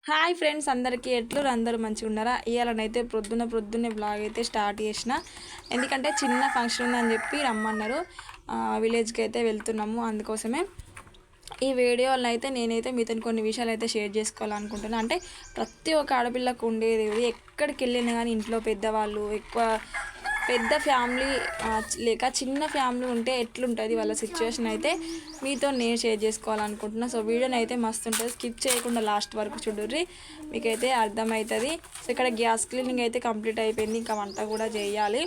Hi friends, అందరికీ అందరూ మంచిగా ఉన్నారా? ఇవాళనైతే పొద్దున్నే బ్లాగ్ అయితే స్టార్ట్ చేసిన. ఎందుకంటే చిన్న ఫంక్షన్ ఉందని చెప్పి రమ్మన్నారు. విలేజ్కి అయితే వెళ్తున్నాము. అందుకోసమే ఈ వీడియోలను అయితే నేనైతే మీతో కొన్ని విషయాలు అయితే షేర్ చేసుకోవాలనుకుంటున్నాను. అంటే ప్రతి ఒక్క ఆడపిల్లకు ఉండేది, ఎక్కడికి వెళ్ళినా కానీ ఇంట్లో పెద్దవాళ్ళు ఎక్కువ పెద్ద ఫ్యామిలీ లేక చిన్న ఫ్యామిలీ ఉంటే ఎట్లుంటుంది వాళ్ళ సిచ్యువేషన్ అయితే మీతో నేను షేర్ చేసుకోవాలనుకుంటున్నాను. సో వీడియోని అయితే మస్తు ఉంటుంది, స్కిప్ చేయకుండా లాస్ట్ వరకు చూడుర్రి, మీకైతే అర్థమవుతుంది. సో ఇక్కడ గ్యాస్ క్లీనింగ్ అయితే కంప్లీట్ అయిపోయింది, ఇంకా వంట కూడా చేయాలి.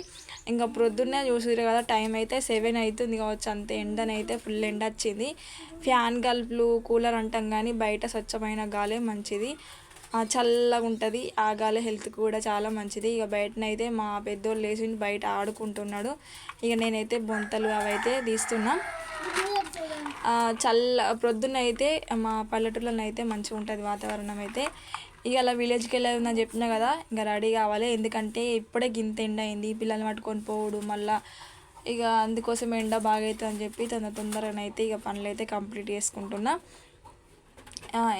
ఇంకా ప్రొద్దున్నే చూసారు కదా, టైం అయితే 7 అవుతుంది కావచ్చు. అంతే ఎండనైతే ఫుల్ ఎండ వచ్చింది. ఫ్యాన్ గల్పులు కూలర్ అంటాం కానీ బయట స్వచ్ఛమైన గాలే మంచిది, చల్లగా ఉంటుంది. ఆ గాలి హెల్త్కి కూడా చాలా మంచిది. ఇక బయటనైతే మా పెద్దోళ్ళు లేచి బయట ఆడుకుంటున్నాడు. ఇక నేనైతే బొంతలు అవైతే తీస్తున్నా. ప్రొద్దున అయితే మా పల్లెటూళ్ళలో అయితే మంచిగా ఉంటుంది వాతావరణం అయితే. ఇక అలా విలేజ్కి వెళ్ళాలని చెప్పినా కదా, ఇంకా రెడీ కావాలి. ఎందుకంటే ఇప్పుడే గింత ఎండ అయింది, పిల్లల్ని పట్టుకొని పోవడు మళ్ళీ. ఇక అందుకోసం ఎండ బాగా అవుతుంది అని చెప్పి తొందరగానైతే ఇక పనులు అయితే కంప్లీట్ చేసుకుంటున్నా.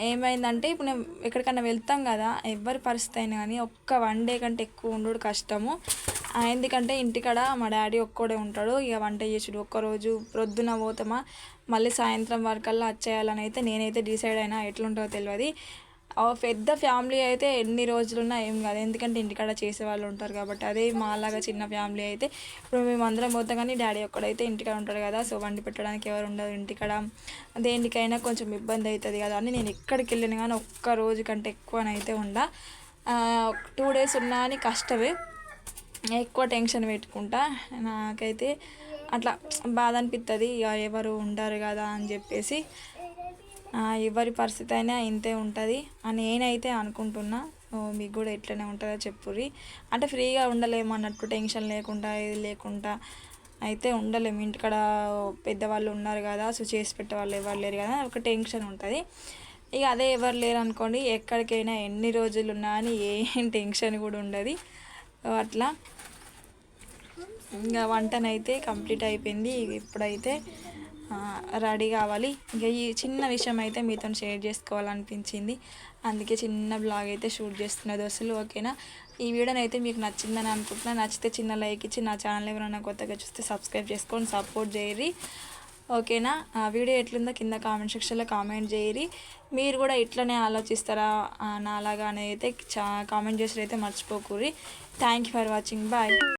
ఏమైందంటే ఇప్పుడు నేను ఎక్కడికైనా వెళ్తాం కదా, ఎవరి పరిస్థితి అయినా కానీ ఒక్క 1 డే కంటే ఎక్కువ ఉండడు కష్టము. ఎందుకంటే ఇంటికాడ మా డాడీ ఒక్కడే ఉంటాడు. ఇక వంట చేసుడు ఒక్కరోజు ప్రొద్దున పోతామా, మళ్ళీ సాయంత్రం వరకల్లా వచ్చేయాలని అయితే నేనైతే డిసైడ్ అయినా. ఎట్లుంటుందో తెలియదు. పెద్ద ఫ్యామిలీ అయితే ఎన్ని రోజులున్నా ఏం కాదు, ఎందుకంటే ఇంటికాడ చేసేవాళ్ళు ఉంటారు కాబట్టి. అదే మాలాగా చిన్న ఫ్యామిలీ అయితే ఇప్పుడు మేము అందరం పోతాం కానీ డాడీ ఒక్కడైతే ఇంటికాడ ఉంటాడు కదా. సో వండి పెట్టడానికి ఎవరు ఉండదు ఇంటికాడ, దేనికైనా కొంచెం ఇబ్బంది అవుతుంది కదా అని నేను ఎక్కడికి వెళ్ళినా కానీ ఒక్క రోజు కంటే ఎక్కువనైతే 2 డేస్ ఉన్నా అని కష్టమే, ఎక్కువ టెన్షన్ పెట్టుకుంటా. నాకైతే అట్లా బాధ అనిపిస్తుంది, ఇక ఎవరు ఉండరు కదా అని చెప్పేసి. ఎవరి పరిస్థితి అయినా ఇంతే ఉంటుంది అని నేనైతే అనుకుంటున్నా. మీకు కూడా ఎట్లనే ఉంటుందో చెప్పుర్రి. అంటే ఫ్రీగా ఉండలేము అన్నట్టు, టెన్షన్ లేకుండా ఇది లేకుండా అయితే ఉండలేము. ఇంటికాడ పెద్దవాళ్ళు ఉన్నారు కదా, సో చేసి పెట్టే వాళ్ళు ఎవరు లేరు కదా, ఒక టెన్షన్ ఉంటుంది. ఇక అదే ఎవరు లేరు అనుకోండి, ఎక్కడికైనా ఎన్ని రోజులు ఉన్నా అని ఏం టెన్షన్ కూడా ఉండదు. అట్లా ఇంకా వంటనైతే కంప్లీట్ అయిపోయింది. ఇప్పుడైతే రెడీ కావాలి. ఇంకా ఈ చిన్న విషయం అయితే మీతో షేర్ చేసుకోవాలనిపించింది, అందుకే చిన్న బ్లాగ్ అయితే షూట్ చేస్తున్న దోస్తులు. ఓకేనా, ఈ వీడియోని అయితే మీకు నచ్చిందని అనుకుంటున్నా. నచ్చితే చిన్న లైక్ ఇచ్చి నా ఛానల్ ఎవరైనా కొత్తగా చూస్తే సబ్స్క్రైబ్ చేసుకొని సపోర్ట్ చేయరి. ఓకేనా, ఆ వీడియో ఎట్లుందో కింద కామెంట్ సెక్షన్లో కామెంట్ చేయరి. మీరు కూడా ఇట్లనే ఆలోచిస్తారా నాలాగా అని అయితే కామెంట్ చేసి అయితే మర్చిపోకూరి. Thank you for watching, bye.